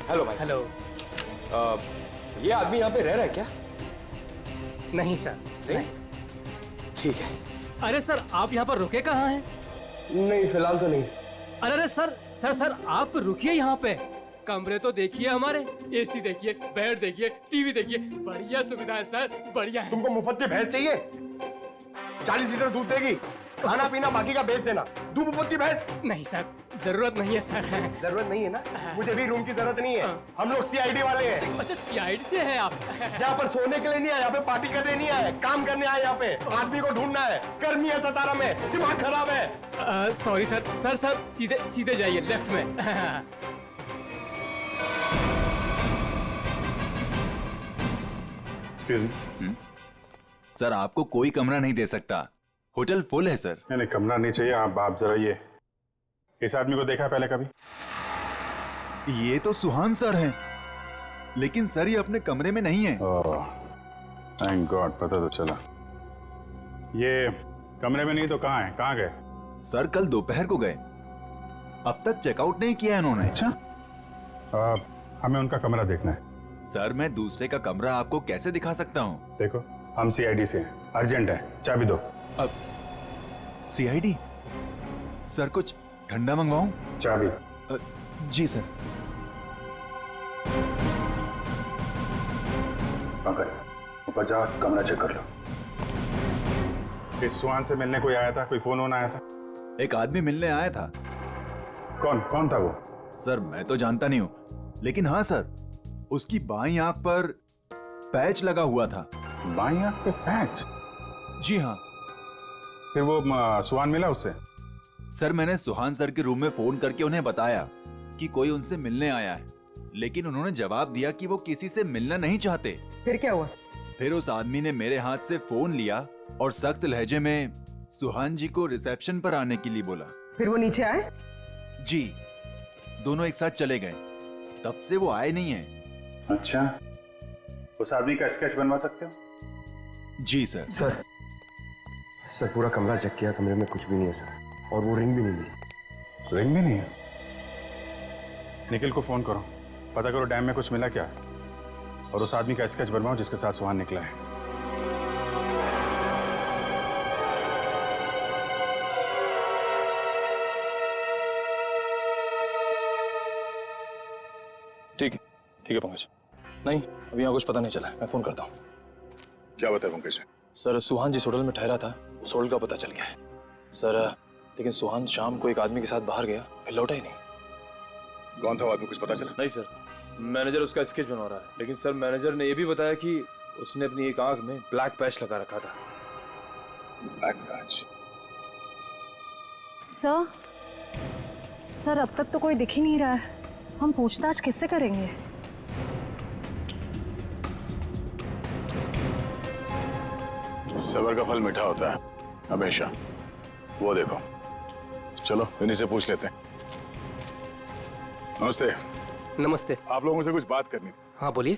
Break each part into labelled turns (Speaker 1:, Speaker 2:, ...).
Speaker 1: Hello भाई।
Speaker 2: Hello.
Speaker 1: ये आदमी यहाँ पे रह रहा है क्या?
Speaker 2: नहीं सर।
Speaker 1: नहीं? ठीक है।
Speaker 2: अरे सर, आप यहाँ पर रुके कहाँ हैं?
Speaker 1: नहीं, फिलहाल तो नहीं।
Speaker 2: अरे अरे सर सर सर आप रुकिए यहाँ पे। कमरे तो देखिए हमारे, एसी देखिए, बेड देखिए, टीवी देखिए, बढ़िया सुविधा है सर, बढ़िया है।
Speaker 1: तुमको मुफ्त की भैंस चाहिए? 40 लीटर दूध देगी, खाना पीना बाकी का बेच देना। दूध मुफ्त की भैंस?
Speaker 2: नहीं सर, जरूरत नहीं है सर।
Speaker 1: जरूरत नहीं है ना? मुझे भी रूम की जरूरत नहीं है। हम लोग सीआईडी वाले हैं।
Speaker 2: अच्छा, सीआईडी से है आप?
Speaker 1: यहाँ पर सोने के लिए नहीं आए, यहाँ पे पार्टी करने नहीं आए, काम करने आए। यहाँ पे आदमी को ढूंढना है। गर्मी है सतारा में, दिमाग खराब है।
Speaker 2: Sorry sir. सर सर सीधे सीधे जाइए, लेफ्ट में।
Speaker 3: सर, आपको कोई कमरा नहीं दे सकता, होटल फुल है सर।
Speaker 4: नहीं कमरा नहीं चाहिए। आप जरा ये इस आदमी को देखा है पहले कभी?
Speaker 3: ये तो सुहान सर हैं, लेकिन सर ये अपने कमरे में नहीं है।
Speaker 4: थैंक गॉड, पता तो चला। ये कमरे में नहीं तो कहाँ है? कहाँ गए?
Speaker 3: सर कल दोपहर को गए, अब तक चेकआउट नहीं किया इन्होंने।
Speaker 4: अच्छा, हमें उनका कमरा देखना है।
Speaker 3: सर मैं दूसरे का कमरा आपको कैसे दिखा सकता हूँ?
Speaker 4: देखो, हम सीआईडी से हैं, अर्जेंट है, चाबी दो।
Speaker 3: अब सीआईडी? सर कुछ ठंडा मंगवाऊं?
Speaker 4: चाबी।
Speaker 3: जी सर।
Speaker 4: ऊपर जा, कमरा चेक कर लो। इस सुहान से मिलने कोई आया था? कोई फोन आया था?
Speaker 3: एक आदमी मिलने आया था।
Speaker 4: कौन था वो?
Speaker 3: सर मैं तो जानता नहीं हूँ, लेकिन हाँ सर, उसकी बाईं आंख पर पैच लगा हुआ था।
Speaker 4: बाईं आंख पे पैच?
Speaker 3: जी हाँ।
Speaker 4: फिर वो सुहान मिला उससे?
Speaker 3: सर मैंने सुहान सर के रूम में फोन करके उन्हें बताया कि कोई उनसे मिलने आया है, लेकिन उन्होंने जवाब दिया कि वो किसी से मिलना नहीं चाहते।
Speaker 2: फिर क्या हुआ?
Speaker 3: फिर उस आदमी ने मेरे हाथ से फोन लिया और सख्त लहजे में सुहान जी को रिसेप्शन पर आने के लिए बोला।
Speaker 5: फिर वो नीचे आए?
Speaker 3: जी, दोनों एक साथ चले गए, तब से वो आए नहीं हैं।
Speaker 4: अच्छा, उस आदमी का स्केच बनवा सकते हो?
Speaker 3: जी सर।
Speaker 1: सर पूरा कमरा चेक किया, कमरे में कुछ भी नहीं है सर, और वो रिंग भी नहीं मिली।
Speaker 4: रिंग भी नहीं है? निखिल को फोन करो, पता करो डैम में कुछ मिला क्या, और उस आदमी का स्केच बनवाओ जिसके साथ सुहान निकला है।
Speaker 6: ठीक है पंकज। नहीं, अभी यहाँ कुछ पता नहीं चला, मैं फोन करता हूँ।
Speaker 4: क्या बताया पंकज?
Speaker 6: सर सुहान जिस होटल में ठहरा था उस होटल का पता चल गया है सर, लेकिन सुहान शाम को एक आदमी के साथ बाहर गया, फिर लौटा ही नहीं।
Speaker 4: कौन था वो आदमी, कुछ पता चला?
Speaker 7: नहीं सर, मैनेजर उसका स्केच बनवा रहा है, लेकिन सर मैनेजर ने यह भी बताया कि उसने अपनी एक आंख में ब्लैक पैच लगा रखा था।
Speaker 4: Black patch?
Speaker 5: सर अब तक तो कोई दिख ही नहीं रहा है, हम पूछताछ किससे करेंगे?
Speaker 4: सबर का फल मीठा होता है हमेशा। वो देखो, चलो इन्हीं से पूछ लेते हैं। नमस्ते।
Speaker 2: नमस्ते।
Speaker 4: आप लोगों से कुछ बात करनी थी।
Speaker 2: हाँ बोलिए।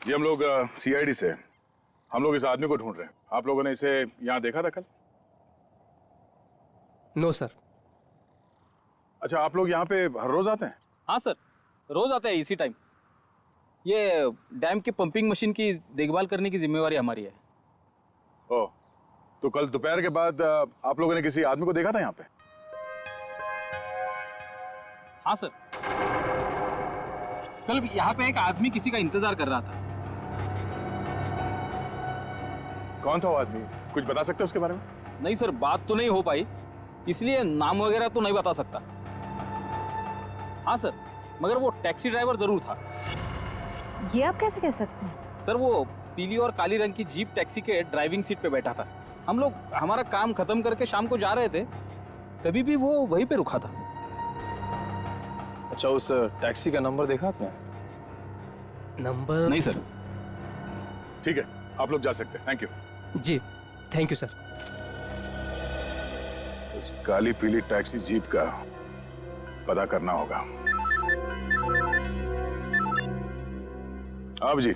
Speaker 4: जी हम लोग सीआईडी से, हम लोग इस आदमी को ढूंढ रहे हैं। आप लोगों ने इसे यहाँ देखा था कल?
Speaker 2: No sir.
Speaker 4: अच्छा, आप लोग यहाँ पे हर रोज आते हैं?
Speaker 8: हाँ सर, रोज आते हैं इसी टाइम। ये डैम की पंपिंग मशीन की देखभाल करने की जिम्मेवारी हमारी है।
Speaker 4: ओह, तो कल दोपहर के बाद आप लोगों ने किसी आदमी को देखा था यहाँ पे?
Speaker 8: हाँ सर, कल यहाँ पे एक आदमी किसी का इंतजार कर रहा था।
Speaker 4: कौन था वो आदमी, कुछ बता सकते हो उसके बारे में?
Speaker 8: नहीं सर, बात तो नहीं हो पाई, इसलिए नाम वगैरह तो नहीं बता सकता। हाँ सर, मगर वो टैक्सी ड्राइवर जरूर था।
Speaker 5: ये आप कैसे कह सकते हैं?
Speaker 8: सर वो पीली और काली रंग की जीप टैक्सी के ड्राइविंग सीट पे बैठा था। हम लोग हमारा काम खत्म करके शाम को जा रहे थे, तभी भी वो वहीं पे रुका था।
Speaker 6: अच्छा, उस टैक्सी का नंबर देखा आपने?
Speaker 2: नंबर?
Speaker 8: नहीं सर।
Speaker 4: ठीक है, आप लोग जा सकते हैं। Thank you.
Speaker 2: जी, थैंक यू सर।
Speaker 4: इस काली पीली टैक्सी जीप का पता करना होगा। आप जी,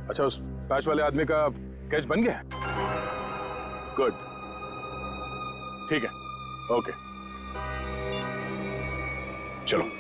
Speaker 4: अच्छा उस पैच वाले आदमी का कैच बन गया है? गुड, ठीक है, ओके। चलो।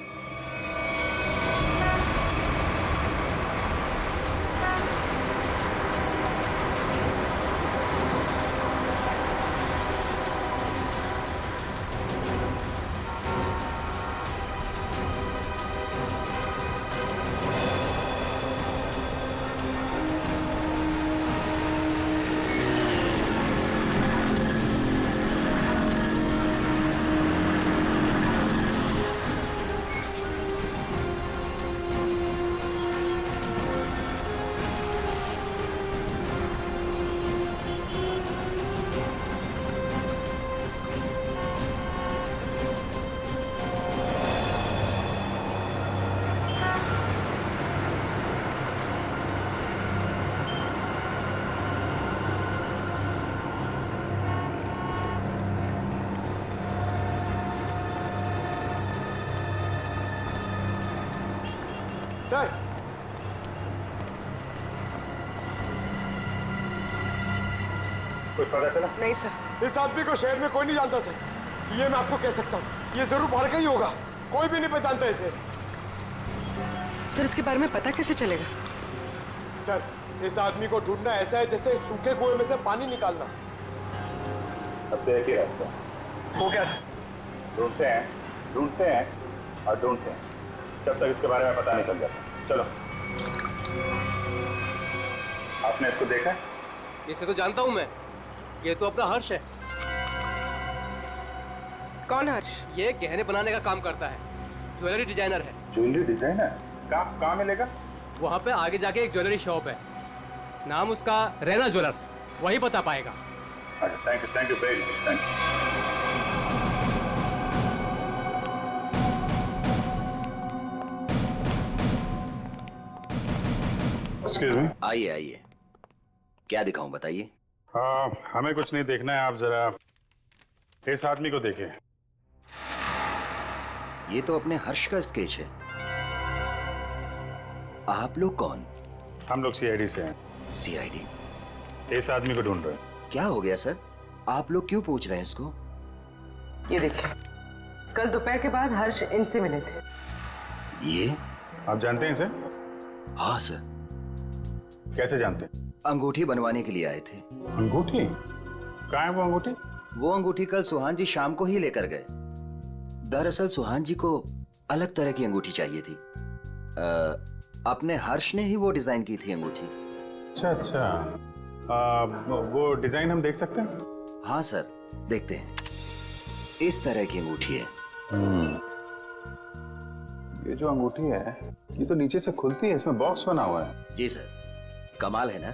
Speaker 1: सर,
Speaker 4: कुछ पता चला?
Speaker 9: नहीं सर।
Speaker 1: इस आदमी को शहर में कोई नहीं जानता सर। ये मैं आपको कह सकता हूँ, ये जरूर बाहर का ही होगा। कोई भी नहीं पहचानता इसे।
Speaker 9: सर इसके बारे में पता कैसे चलेगा?
Speaker 1: सर, इस आदमी को ढूंढना ऐसा है जैसे सूखे कुएं में से पानी निकालना।
Speaker 4: अब तो एक ही रास्ता।
Speaker 1: वो क्या सर?
Speaker 4: ढूंढते हैं और ढूंढते हैं जब तक इसके बारे में पता नहीं चल जाता। चलो। आपने इसको देखा है?
Speaker 2: इसे तो जानता हूँ मैं, ये तो अपना हर्ष है।
Speaker 9: कौन हर्ष?
Speaker 2: ये गहने बनाने का काम करता है, ज्वेलरी डिजाइनर है।
Speaker 4: Jewellery designer? कहाँ मिलेगा?
Speaker 2: वहाँ पे आगे जाके एक ज्वेलरी शॉप है, नाम उसका रैना ज्वेलर्स, वही बता पाएगा।
Speaker 4: अच्छा, thank you very much, thank you. Excuse me.
Speaker 10: आइए आइए, क्या दिखाऊं बताइए।
Speaker 4: हमें कुछ नहीं देखना है, आप जरा इस आदमी को देखिए।
Speaker 10: ये तो अपने हर्ष का स्केच है। आप लोग कौन?
Speaker 4: हम लोग सीआईडी से हैं।
Speaker 10: सीआईडी?
Speaker 4: इस आदमी को ढूंढ रहे हैं।
Speaker 10: क्या हो गया सर, आप लोग क्यों पूछ रहे हैं इसको?
Speaker 9: ये देखिए, कल दोपहर के बाद हर्ष इनसे मिले थे।
Speaker 10: ये
Speaker 4: आप जानते हैं इसे?
Speaker 10: हाँ सर।
Speaker 4: कैसे जानते हैं?
Speaker 10: अंगूठी बनवाने के लिए आए थे।
Speaker 4: अंगूठी? कहाँ है वो अंगूठी?
Speaker 10: वो अंगूठी कल सुहान जी शाम को ही लेकर गए। दरअसल सुहान जी को अलग तरह की अंगूठी चाहिए थी। अपने हर्ष ने ही वो डिजाइन की थी अंगूठी।
Speaker 4: अच्छा। वो डिजाइन हम देख सकते हैं?
Speaker 10: हाँ सर, देखते हैं। इस तरह की अंगूठी है।
Speaker 4: ये जो अंगूठी है, ये तो नीचे से खुलती है, इसमें बॉक्स बना हुआ है।
Speaker 10: जी सर, कमाल है ना।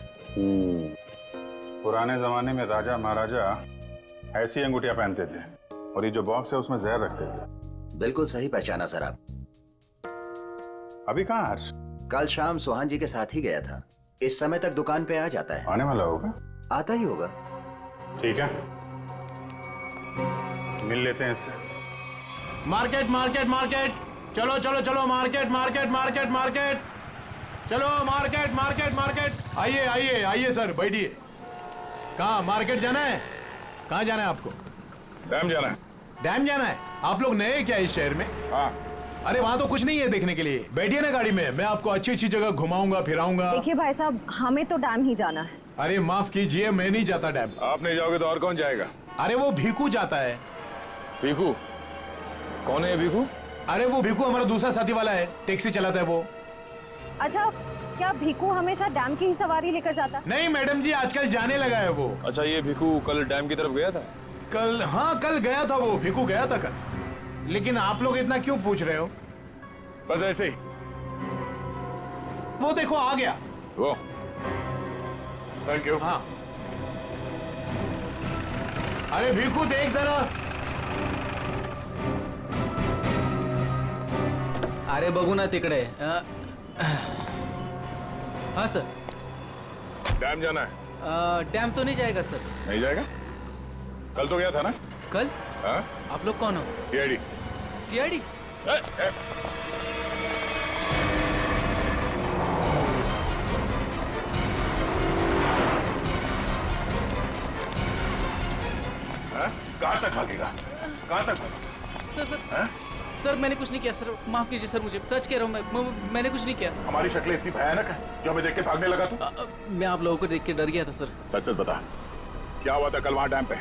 Speaker 4: पुराने जमाने में राजा महाराजा ऐसी अंगूठियां पहनते थे, और ये जो बॉक्स है उसमें जहर रखते थे।
Speaker 10: बिल्कुल सही पहचाना सर आप।
Speaker 4: अभी कहाँ हर्ष?
Speaker 10: कल शाम सुहान जी के साथ ही गया था। इस समय तक दुकान पे आ जाता है।
Speaker 4: आने वाला होगा?
Speaker 10: आता ही होगा।
Speaker 4: ठीक है, मिल लेते हैं इससे।
Speaker 11: मार्केट मार्केट मार्केट, चलो चलो चलो, मार्केट मार्केट मार्केट मार्केट, चलो मार्केट मार्केट मार्केट। आइए आइए आइए सर, बैठिए। कहाँ मार्केट जाना है? कहाँ जाना है आपको?
Speaker 4: डैम जाना है।
Speaker 11: डैम जाना है? आप लोग नए क्या इस शहर में?
Speaker 4: हाँ।
Speaker 11: अरे वहाँ तो कुछ नहीं है देखने के लिए। बैठिए ना गाड़ी में, मैं आपको अच्छी अच्छी जगह घुमाऊंगा फिराऊंगा।
Speaker 5: देखिए भाई साहब, हमें तो डैम ही जाना है।
Speaker 11: अरे माफ कीजिए, मैं नहीं जाता डैम।
Speaker 4: आप नहीं जाओगे तो और कौन जाएगा?
Speaker 11: अरे वो भीखू जाता है।
Speaker 7: भीखू? कौन है ये भीखू?
Speaker 11: अरे वो भीखू हमारा दूसरा साथी वाला है, टैक्सी चलाता है वो।
Speaker 5: अच्छा, क्या भीखू हमेशा डैम की ही सवारी लेकर जाता है?
Speaker 11: नहीं मैडम जी, आजकल जाने लगा है वो।
Speaker 7: अच्छा, ये भीखू कल डैम की तरफ गया था?
Speaker 11: कल? हाँ कल गया था वो, भीखू गया था कल। लेकिन आप लोग इतना क्यों पूछ रहे हो?
Speaker 4: बस ऐसे ही।
Speaker 11: वो देखो आ गया
Speaker 4: वो। Thank you.
Speaker 11: हाँ। अरे भीखू देख जरा।
Speaker 8: अरे बघू ना तिकडे। हाँ सर।
Speaker 4: डैम जाना है?
Speaker 8: डैम तो नहीं जाएगा सर।
Speaker 4: नहीं जाएगा? कल तो गया था ना?
Speaker 8: कल?
Speaker 4: हाँ?
Speaker 8: आप लोग कौन हो?
Speaker 4: सीआईडी।
Speaker 8: सीआईडी?
Speaker 4: कहाँ तक भागेगा? कहाँ तक भागेगा?
Speaker 8: सर सर मैंने कुछ नहीं किया सर, माफ कीजिए सर, मुझे सच कह रहा हूँ मैंने कुछ नहीं किया।
Speaker 4: हमारी शक्लें इतनी भयानक है जो हमें देख के भागने लगा तू?
Speaker 8: मैं आप लोगों को देख के डर गया था सर।
Speaker 4: सच सच बता, क्या हुआ था कल वहाँ डैम पे?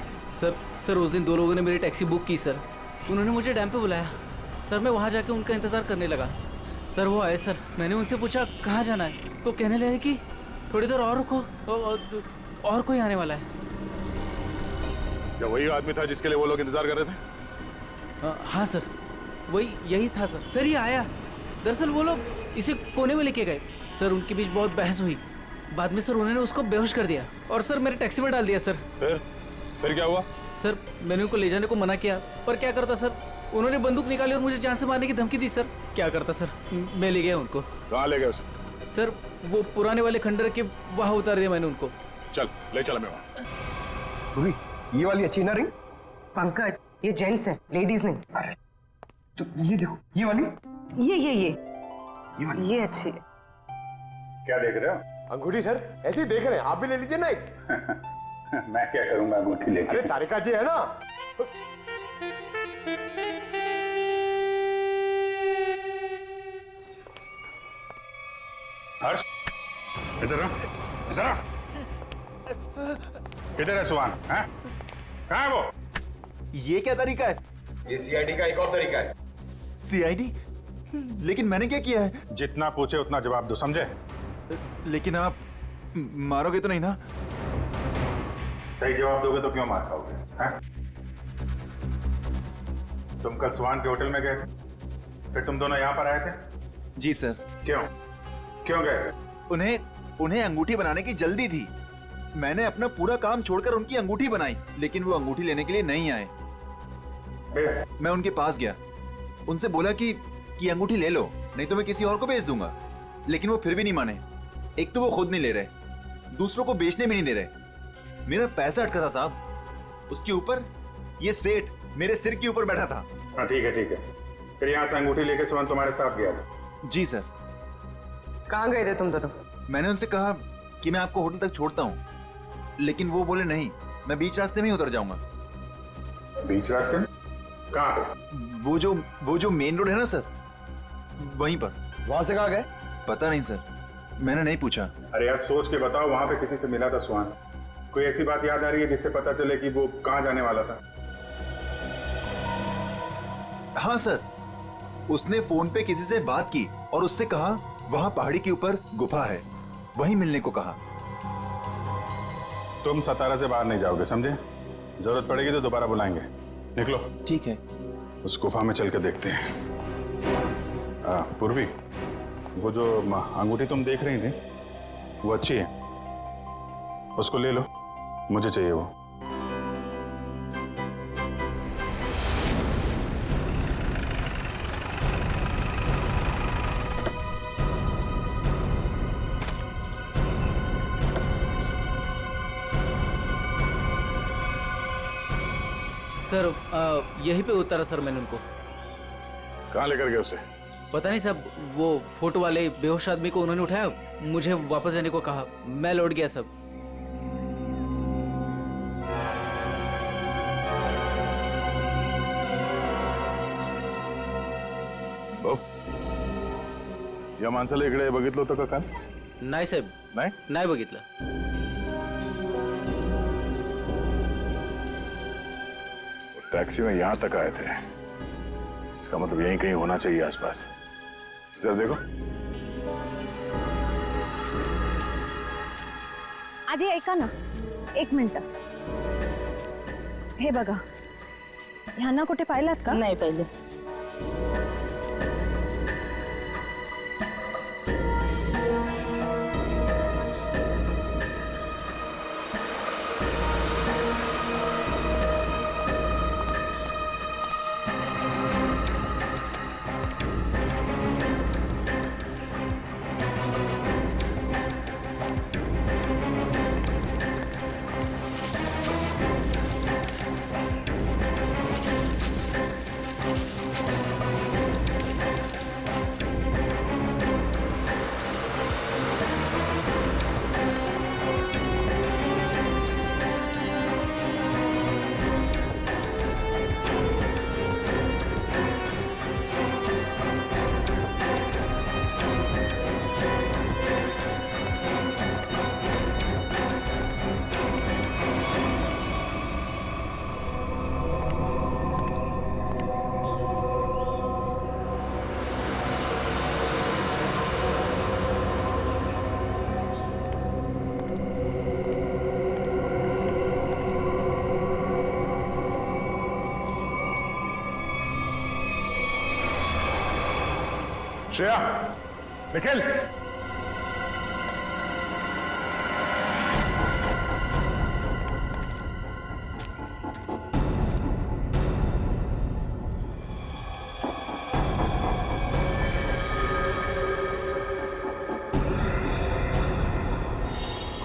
Speaker 8: सर उस दिन 2 लोगों ने मेरी टैक्सी बुक की सर, उन्होंने मुझे डैम पे बुलाया सर, मैं वहाँ जाके उनका इंतजार करने लगा सर। वो आए सर, मैंने उनसे पूछा कहाँ जाना है, तो कहने लगे कि थोड़ी देर और रुको और कोई आने वाला है।
Speaker 4: क्या वही आदमी था जिसके लिए वो लोग इंतजार कर रहे थे?
Speaker 8: हाँ सर, वही यही था सर। सर ये आया, दरअसल वो लोग इसे कोने में लेके गए सर, उनके बीच बहुत बहस हुई, बाद में सर उन्होंने उसको बेहोश कर दिया और सर मेरे टैक्सी में डाल दिया सर।
Speaker 4: फिर क्या हुआ?
Speaker 8: सर मैंने उनको ले जाने को मना किया, पर क्या करता सर, उन्होंने बंदूक निकाली और मुझे जान से मारने की धमकी दी सर। क्या करता सर, मैं ले गया उनको।
Speaker 4: कहाँ ले गए उसे?
Speaker 8: सर वो पुराने वाले खंडर के वहाँ उतार दिया मैंने उनको।
Speaker 4: चल ले चला मैं वहाँ।
Speaker 1: रूही, ये वाली अच्छी ना रिंग?
Speaker 9: पंकज ये जेंट्स है, लेडीज नहीं।
Speaker 1: अरे तो ये देखो, ये वाली?
Speaker 9: ये
Speaker 1: वाली
Speaker 9: ये अच्छी है।
Speaker 4: क्या देख रहे हो?
Speaker 1: अंगूठी सर, ऐसे ही देख रहे हैं, आप भी ले लीजिए ना एक।
Speaker 4: मैं क्या करूंगा अंगूठी लेके?
Speaker 1: अरे तारिका जी है ना।
Speaker 4: हर्ष, इधर आ, इधर आ। किधर है सुहान? हैं? कहाँ है वो?
Speaker 3: ये क्या तरीका है?
Speaker 1: ये सीआईडी का एक और तरीका है।
Speaker 3: सीआईडी? लेकिन मैंने क्या किया है?
Speaker 4: जितना पूछे उतना जवाब दो, समझे?
Speaker 3: लेकिन आप मारोगे तो नहीं ना?
Speaker 4: सही जवाब दोगे तो क्यों मार खाओगे? हैं? तुम कल सुहान के होटल में गए, फिर तुम दोनों यहाँ पर आए थे?
Speaker 3: जी सर।
Speaker 4: क्यों गए?
Speaker 3: उन्हें अंगूठी बनाने की जल्दी थी। मैंने अपना पूरा काम छोड़कर उनकी अंगूठी बनाई, लेकिन वो अंगूठी लेने के लिए नहीं आए। मैं उनके पास गया, उनसे बोला कि अंगूठी ले लो, नहीं तो मैं किसी और को बेच दूंगा, लेकिन वो फिर भी नहीं माने। एक तो वो खुद नहीं ले रहे, दूसरों को बेचने भी नहीं दे रहे। मेरा पैसा अटका था साहब, उसके ऊपर ये सेठ मेरे सिर के ऊपर बैठा था।
Speaker 4: हाँ ठीक है। फिर यहाँ से अंगूठी लेके सुहान तुम्हारे साथ गया था?
Speaker 3: जी सर।
Speaker 9: कहाँ गए थे तुम दोनों? मैंने
Speaker 3: उनसे कहा कि मैं आपको होटल तक छोड़ता हूँ, लेकिन वो बोले नहीं, मैं बीच रास्ते में ही उतर जाऊंगा।
Speaker 4: बीच रास्ते में? कहाँ पे?
Speaker 3: वो जो मेन रोड है ना सर, वहीं पर।
Speaker 1: वहां से कहाँ गए?
Speaker 3: पता नहीं सर, मैंने नहीं पूछा।
Speaker 4: अरे यार सोच के बताओ, वहां पे किसी से मिला था सुहान? कोई ऐसी बात याद आ रही है जिससे पता चले कि वो कहाँ जाने वाला था?
Speaker 3: हाँ सर, उसने फोन पे किसी से बात की और उससे कहा वहां पहाड़ी के ऊपर गुफा है, वहीं मिलने को कहा।
Speaker 4: तुम सतारा से बाहर नहीं जाओगे, समझे? जरूरत पड़ेगी तो दोबारा बुलाएंगे। निकलो।
Speaker 3: ठीक है।
Speaker 4: उस गुफा में चल के देखते हैं। पूर्वी, वो जो अंगूठी तुम देख रही थी वो अच्छी है, उसको ले लो, मुझे चाहिए वो।
Speaker 8: सर यहीं पे उतारा सर मैंने उनको।
Speaker 4: कहाँ लेकर गए उसे?
Speaker 8: पता नहीं साहब, वो फोटो वाले बेहोश आदमी को उन्होंने उठाया, मुझे वापस जाने को कहा, मैं लौट गया सब।
Speaker 4: या माणसाला इकडे बघितलं होतं का काल?
Speaker 8: नाही साहेब, नाही बघितलं।
Speaker 4: टैक्सी में यहाँ तक आए थे, इसका मतलब यहीं कहीं होना चाहिए आसपास। जरा देखो।
Speaker 5: आधी ऐका ना, 1 मिनिट। हे बघा, ह्यांना कुठे पाहिलात का?
Speaker 9: नाही पाहिले।
Speaker 4: Shreya, Nikhil,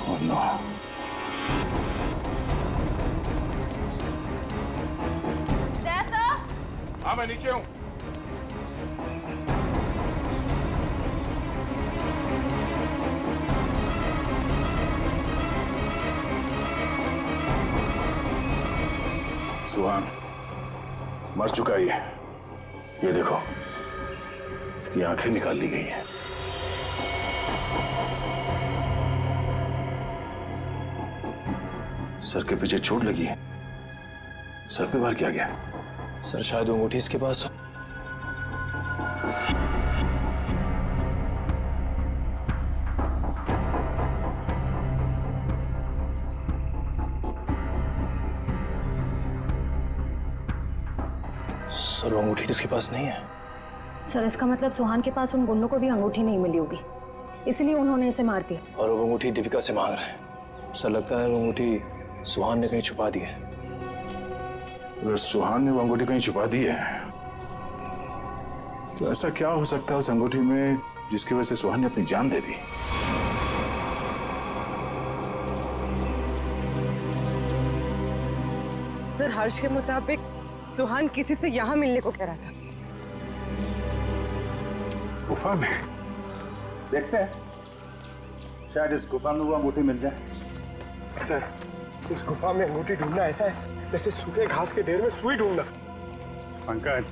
Speaker 4: Oh no. हाँ मैं नीचे हूँ। सुहान मर चुका ही है। ये देखो, इसकी आंखें निकाल ली गई हैं। सर के पीछे चोट लगी है। सर पे वार किया गया।
Speaker 6: सर शायद वो अंगूठी इसके पास हो। सर वो अंगूठी तो इसके पास नहीं है।
Speaker 5: सर इसका मतलब सुहान के पास उन गुंडों को भी अंगूठी नहीं मिली होगी, इसलिए उन्होंने इसे मार दिया।
Speaker 6: और वो अंगूठी दीपिका से मांग रहे हैं। सर लगता है वो अंगूठी सुहान ने कहीं छुपा दी है।
Speaker 4: अगर सुहान ने वो अंगूठी कहीं छुपा दी है तो ऐसा क्या हो सकता है उस अंगूठी में जिसकी वजह से सुहान ने अपनी जान दे दी?
Speaker 9: सर हर्ष के मुताबिक सुहान किसी से यहाँ मिलने को कह रहा था।
Speaker 4: गुफा में देखते हैं, शायद इस गुफा में वो अंगूठी मिल जाए।
Speaker 1: सर इस गुफा में अंगूठी ढूंढना ऐसा है जैसे सूखे घास के ढेर में सुई ढूंढना।
Speaker 4: पंकज,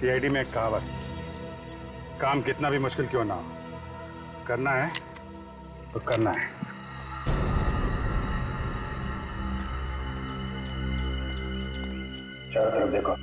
Speaker 4: सीआईडी में एक कहावत, काम कितना भी मुश्किल क्यों ना हो, करना है तो करना है। चारों तरफ देखो।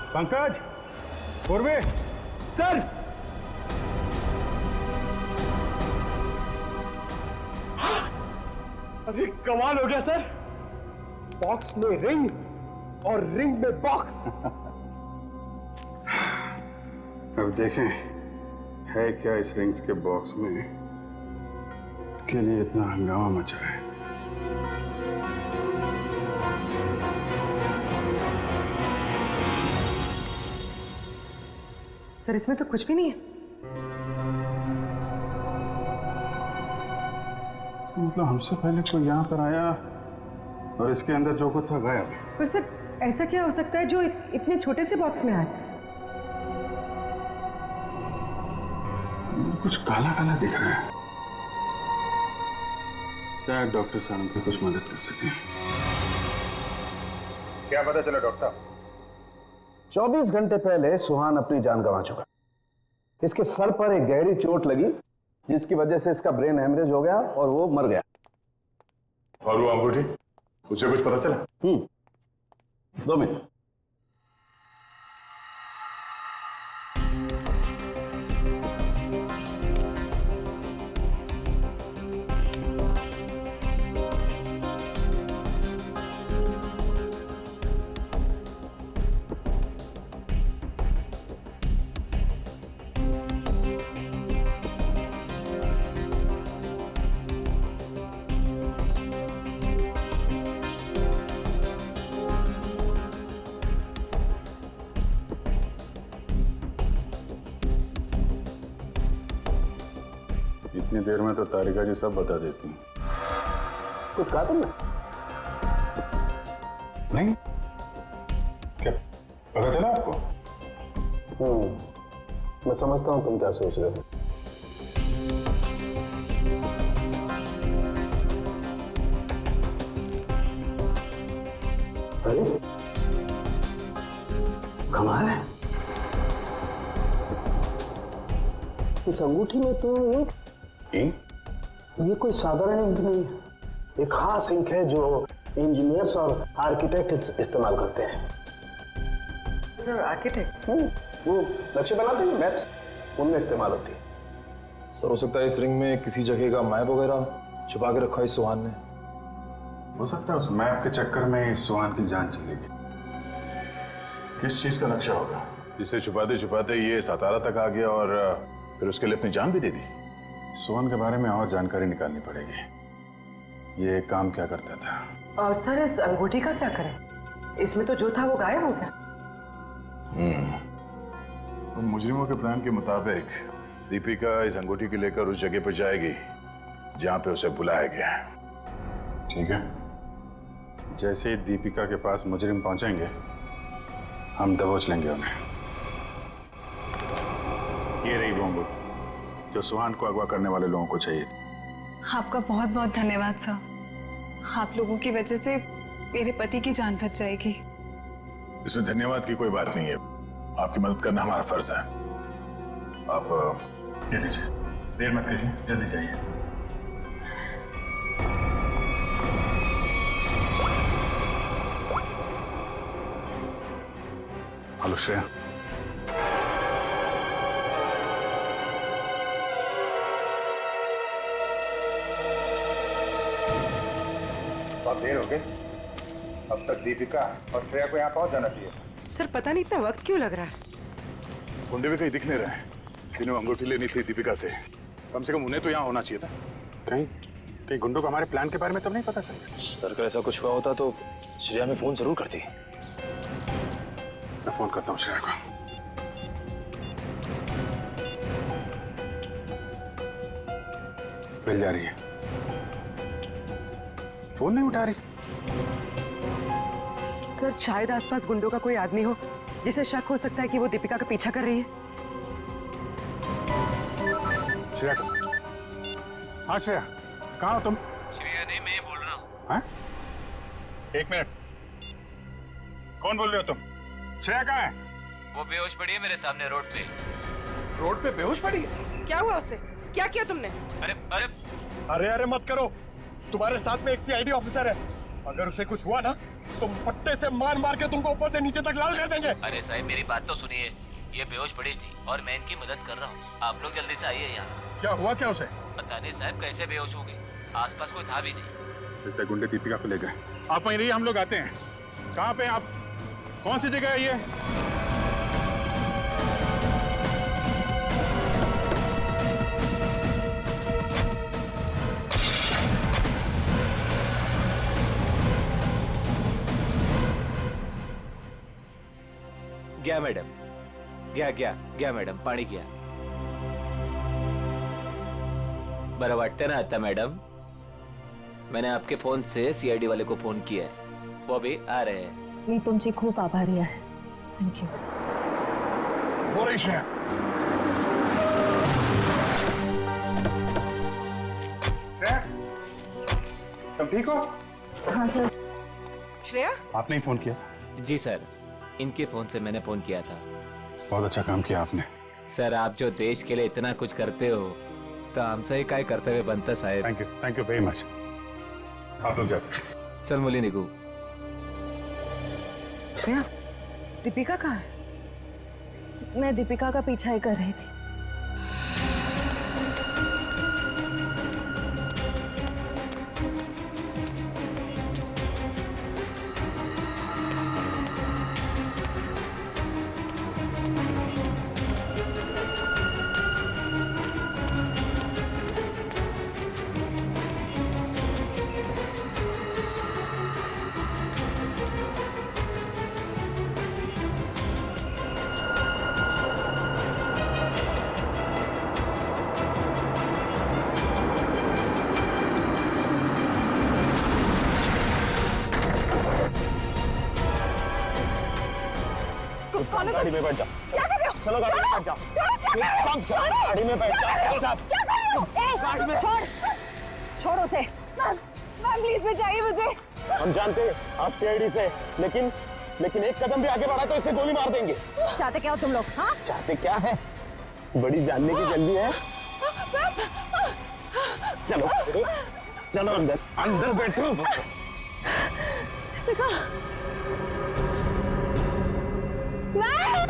Speaker 4: पंकज, पूर्वे, सर।
Speaker 1: अरे कमाल हो गया सर, बॉक्स में रिंग और रिंग में बॉक्स।
Speaker 4: अब देखें है क्या इस रिंग्स के बॉक्स में के लिए इतना हंगामा मचा है।
Speaker 9: सर इसमें तो कुछ भी नहीं है।
Speaker 4: तो मतलब हमसे पहले कोई यहाँ पर आया और इसके अंदर जो कुछ था गायब।
Speaker 9: पर सर ऐसा क्या हो सकता है जो इतने छोटे से बॉक्स में आया?
Speaker 4: कुछ काला काला दिख रहा है। शायद डॉक्टर साहब हमको कुछ मदद कर सके। क्या पता चला डॉक्टर साहब?
Speaker 12: 24 घंटे पहले सुहान अपनी जान गंवा चुका। इसके सर पर एक गहरी चोट लगी जिसकी वजह से इसका ब्रेन हेमरेज हो गया और वो मर गया।
Speaker 4: और वो अंगूठी, उसे कुछ पता चला?
Speaker 12: 2 मिनट।
Speaker 4: इतनी देर में तो तारिका जी सब बता देती हैं।
Speaker 12: कुछ कहा तुमने?
Speaker 4: नहीं, क्या पता चला आपको?
Speaker 12: मैं समझता हूँ तुम क्या सोच रहे हो। अरे कमाल है, इस अंगूठी में तो इंक, ये कोई साधारण इंक नहीं है, एक खास इंक है जो इंजीनियर्स और आर्किटेक्ट इस्तेमाल करते हैं।
Speaker 9: सर आर्किटेक्ट्स
Speaker 12: वो नक्शे बनाते हैं, मैप्स, उनमें इस्तेमाल होती है।
Speaker 6: सर हो सकता है इस रिंग में किसी जगह का मैप वगैरह छुपा के रखा है सुहान ने।
Speaker 4: हो सकता है उस मैप के चक्कर में इस सुहान की जान चली गई।
Speaker 13: किस चीज का नक्शा होगा जिससे छुपाते छुपाते ये सातारा तक आ गया और फिर उसके लिए अपनी जान भी दे दी?
Speaker 4: सुहान के बारे में और जानकारी निकालनी पड़ेगी। ये काम क्या करता था?
Speaker 9: और सर इस अंगूठी का क्या करें? इसमें तो जो था वो गायब हो गया।
Speaker 13: उन मुजरिमों के प्लान के मुताबिक दीपिका इस अंगूठी को लेकर उस जगह पर जाएगी जहां पे उसे बुलाया गया है।
Speaker 4: ठीक है, जैसे ही दीपिका के पास मुजरिम पहुंचेंगे हम दबोच लेंगे उन्हें। ये रही वो अंगूठी जो सुहान को अगवा करने वाले लोगों को चाहिए।
Speaker 14: आपका बहुत बहुत धन्यवाद सर। आप लोगों की वजह से मेरे पति की जान बच जाएगी।
Speaker 13: इसमें धन्यवाद की कोई बात नहीं है, आपकी मदद करना हमारा फर्ज है। आप
Speaker 4: ये लीजिए, देर मत कीजिए, जल्दी जाइए। हेलो श्रेया,
Speaker 15: बहुत देर हो गई, अब तक दीपिका और श्रेया को यहाँ पहुंच जाना चाहिए।
Speaker 9: सर पता नहीं इतना वक्त क्यों लग रहा है?
Speaker 13: गुंडे भी कहीं दिख नहीं रहे, जिन्हें अंगूठी लेनी थी दीपिका से। कम से कम उन्हें तो यहाँ होना चाहिए था।
Speaker 4: कहीं गुंडों को हमारे प्लान के बारे में तो नहीं पता चला?
Speaker 6: सर अगर ऐसा कुछ हुआ होता तो श्रेया में फोन जरूर करती।
Speaker 4: मैं फोन करता हूँ श्रेया को। मिल जा रही है, फोन नहीं उठा रही।
Speaker 9: सर शायद आसपास गुंडों का कोई आदमी हो जिसे शक हो सकता है कि वो दीपिका का पीछा कर रही है।
Speaker 4: श्रेया, हाँ श्रेया, कहाँ हो तुम?
Speaker 8: श्रेया नहीं, मैं बोल रहा हूँ।
Speaker 4: हाँ? एक मिनट, कौन बोल रहे हो तुम? श्रेया कहाँ है?
Speaker 8: वो बेहोश पड़ी है मेरे सामने रोड पे।
Speaker 1: रोड पे बेहोश पड़ी है?
Speaker 9: क्या हुआ उससे? क्या किया तुमने?
Speaker 8: अरे अरे
Speaker 1: अरे अरे मत करो, तुम्हारे साथ में एक सीआईडी ऑफिसर है, अगर उसे कुछ हुआ ना तो पट्टे से मार मार के तुमको ऊपर से नीचे तक लाल कर देंगे।
Speaker 8: अरे साहब मेरी बात तो सुनिए, ये बेहोश पड़ी थी और मैं इनकी मदद कर रहा हूँ। आप लोग जल्दी से आइए यहाँ।
Speaker 1: क्या हुआ क्या उसे?
Speaker 8: पता नहीं साहब कैसे बेहोश हो गई, आसपास कोई था भी नहीं।
Speaker 4: लगता है गुंडे दीपिका को ले गए। आप वहीं रहिए, हम लोग आते हैं। कहाँ पे आप? कौन सी जगह है ये?
Speaker 8: गया मैडम, गया मैडम, पाणी गया। बरं वाटतं ना आता मैडम? मैंने आपके फोन से सीआईडी वाले को फोन किया है, वो अभी आ रहे हैं।
Speaker 5: मी तुमची खूप आभारी आहे। थँक्यू।
Speaker 13: हो रही श्रेया।
Speaker 4: श्रेया, तुम ठीक हो?
Speaker 5: हाँ सर।
Speaker 9: श्रेया,
Speaker 4: आपने ही फोन किया था?
Speaker 8: जी सर, इनके फोन से मैंने फोन किया था।
Speaker 4: बहुत अच्छा काम किया आपने।
Speaker 8: सर आप जो देश के लिए इतना कुछ करते हो तो हमसे ही काय कर्तव्य बनतं साहेब।
Speaker 4: Thank you very much. आप लोग जा सकते।
Speaker 8: चल मुली निघू।
Speaker 9: श्रेया, दीपिका कहाँ है?
Speaker 5: मैं दीपिका का पीछा ही कर रही थी। कौन है
Speaker 12: गाड़ी में बैठ जाओ।
Speaker 5: क्या कर रहे हो?
Speaker 12: चलो गाड़ी में बैठ जाओ।
Speaker 5: छोड़ो,
Speaker 12: गाड़ी में बैठ जाओ।
Speaker 5: क्या कर रहे हो? गाड़ी में छोड़ उसे। मैम प्लीज बचाइए मुझे।
Speaker 12: हम जानते हैं आप सीआईडी से, लेकिन एक कदम भी आगे बढ़ा तो इसे गोली मार देंगे।
Speaker 5: चाहते क्या हो तुम लोग? हाँ
Speaker 12: चाहते क्या है? बड़ी जानने की जल्दी है। चलो चलो अंदर बैठो।
Speaker 5: दीपिका नहीं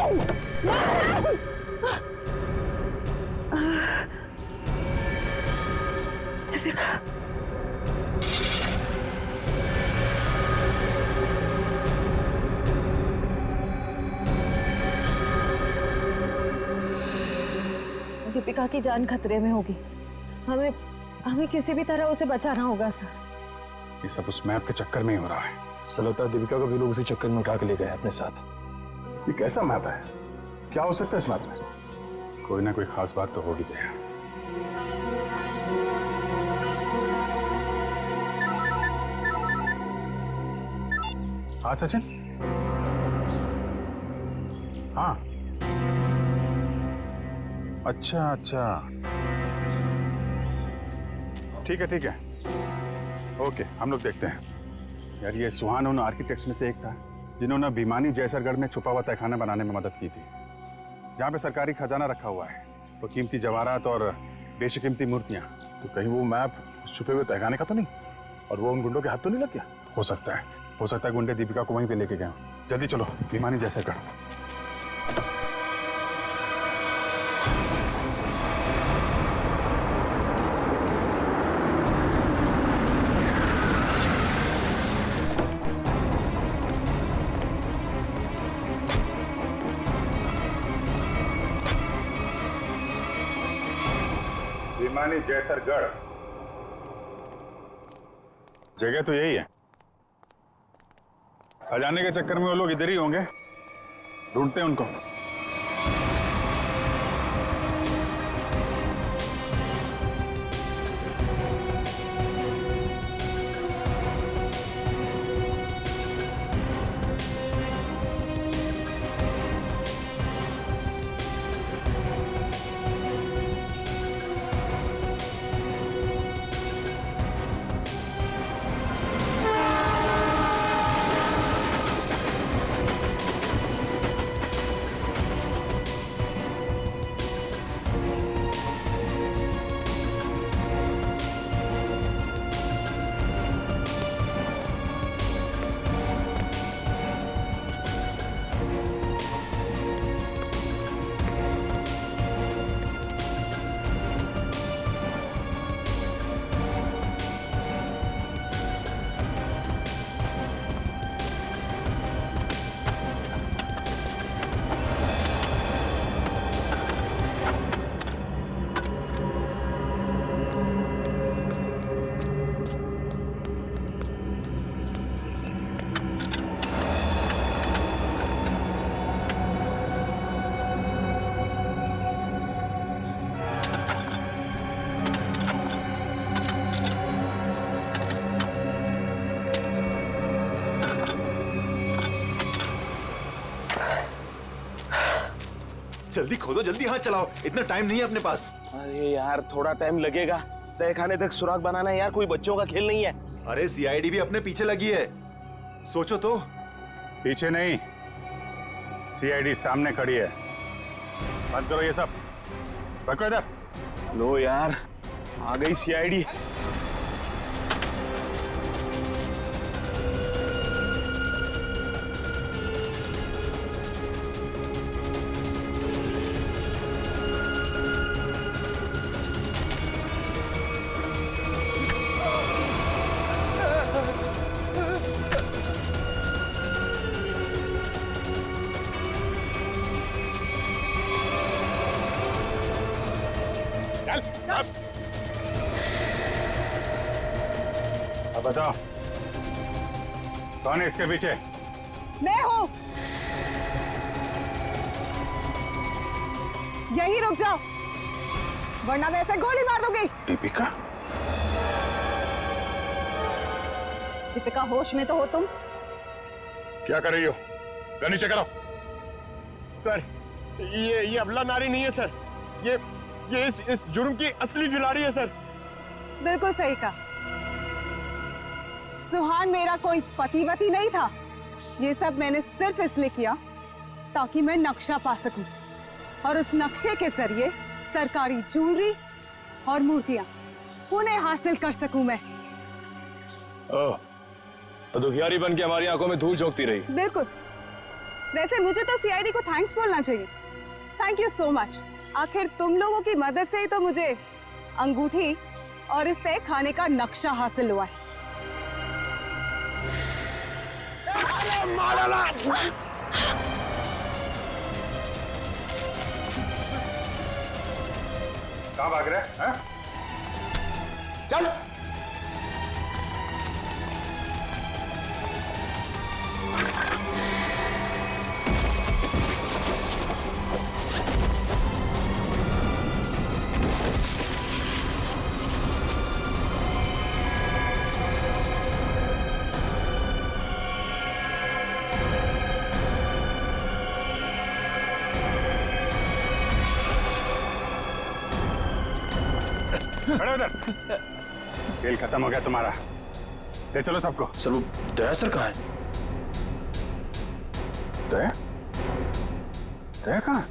Speaker 5: दीपिका दीपिका की जान खतरे में होगी। हमें किसी भी तरह उसे बचाना होगा सर।
Speaker 4: ये सब उस मैप के चक्कर में ही हो रहा है।
Speaker 6: सर लगता है दीपिका को भी लोग उसी चक्कर में उठा के ले गए अपने साथ।
Speaker 4: ये कैसा मैप है? क्या हो सकता है इस मैप में? कोई ना कोई खास बात तो होगी। हाँ सचिन। हाँ अच्छा ठीक है ओके, हम लोग देखते हैं। यार ये सुहान उन आर्किटेक्ट्स में से एक था जिन्होंने भिमानी जैसरगढ़ में छुपा हुआ तहखाना बनाने में मदद की थी, जहाँ पे सरकारी खजाना रखा हुआ है, तो कीमती जवाहरात और बेशकीमती मूर्तियाँ। तो कहीं वो मैप छुपे हुए तहखाने का तो नहीं, और वो उन गुंडों के हाथ तो नहीं लग गया? हो सकता है गुंडे दीपिका को वहीं पे लेके गए। जल्दी चलो भिमानी जैसरगढ़। भिमानी जैसरगढ़ जगह तो यही है। खजाने के चक्कर में वो लोग इधर ही होंगे, ढूंढते हैं उनको।
Speaker 3: जल्दी खोदो, जल्दी हाथ चलाओ, इतना टाइम नहीं है अपने पास।
Speaker 12: अरे यार थोड़ा टाइम लगेगा, तहखाने तक सुराग बनाना है यार, कोई बच्चों का खेल नहीं है।
Speaker 3: अरे सीआईडी भी अपने पीछे लगी है, सोचो तो।
Speaker 4: पीछे नहीं, सीआईडी सामने खड़ी है। बंद करो ये सब, रखो इधर।
Speaker 12: लो यार आ गई सीआईडी।
Speaker 4: अब बताओ कौन है इसके पीछे?
Speaker 5: मैं हूँ। यही रुक जाओ वरना मैं ऐसे गोली मार दूंगी।
Speaker 4: दीपिका?
Speaker 5: दीपिका होश में तो हो तुम?
Speaker 4: क्या कर रही हो? गन नीचे करो।
Speaker 1: सर ये अबला नारी नहीं है सर, ये इस जुर्म की असली खिलाड़ी है सर।
Speaker 14: बिल्कुल सही कहा। सुहान मेरा कोई पतिवती नहीं था। ये सब मैंने सिर्फ इसलिए किया ताकि मैं नक्शा पा सकूं और उस नक्शे के जरिए सरकारी ज्वेलरी और मूर्तियां उन्हें हासिल कर सकूं मैं।
Speaker 6: ओह, तो दुखियारी बन के हमारी आंखों में धूल झोंकती रही।
Speaker 14: बिल्कुल। वैसे मुझे तो सीआईडी को थैंक्स बोलना चाहिए। Thank you so much. आखिर तुम लोगों की मदद से ही तो मुझे अंगूठी और इस तय खाने का नक्शा हासिल हुआ है।
Speaker 15: कहाँ भाग रहे हैं?
Speaker 1: चल।
Speaker 4: खड़े उधर। खेल खत्म हो गया तुम्हारा। ले चलो सबको।
Speaker 6: सर वो दया सर कहाँ है?
Speaker 4: दया? दया कहाँ?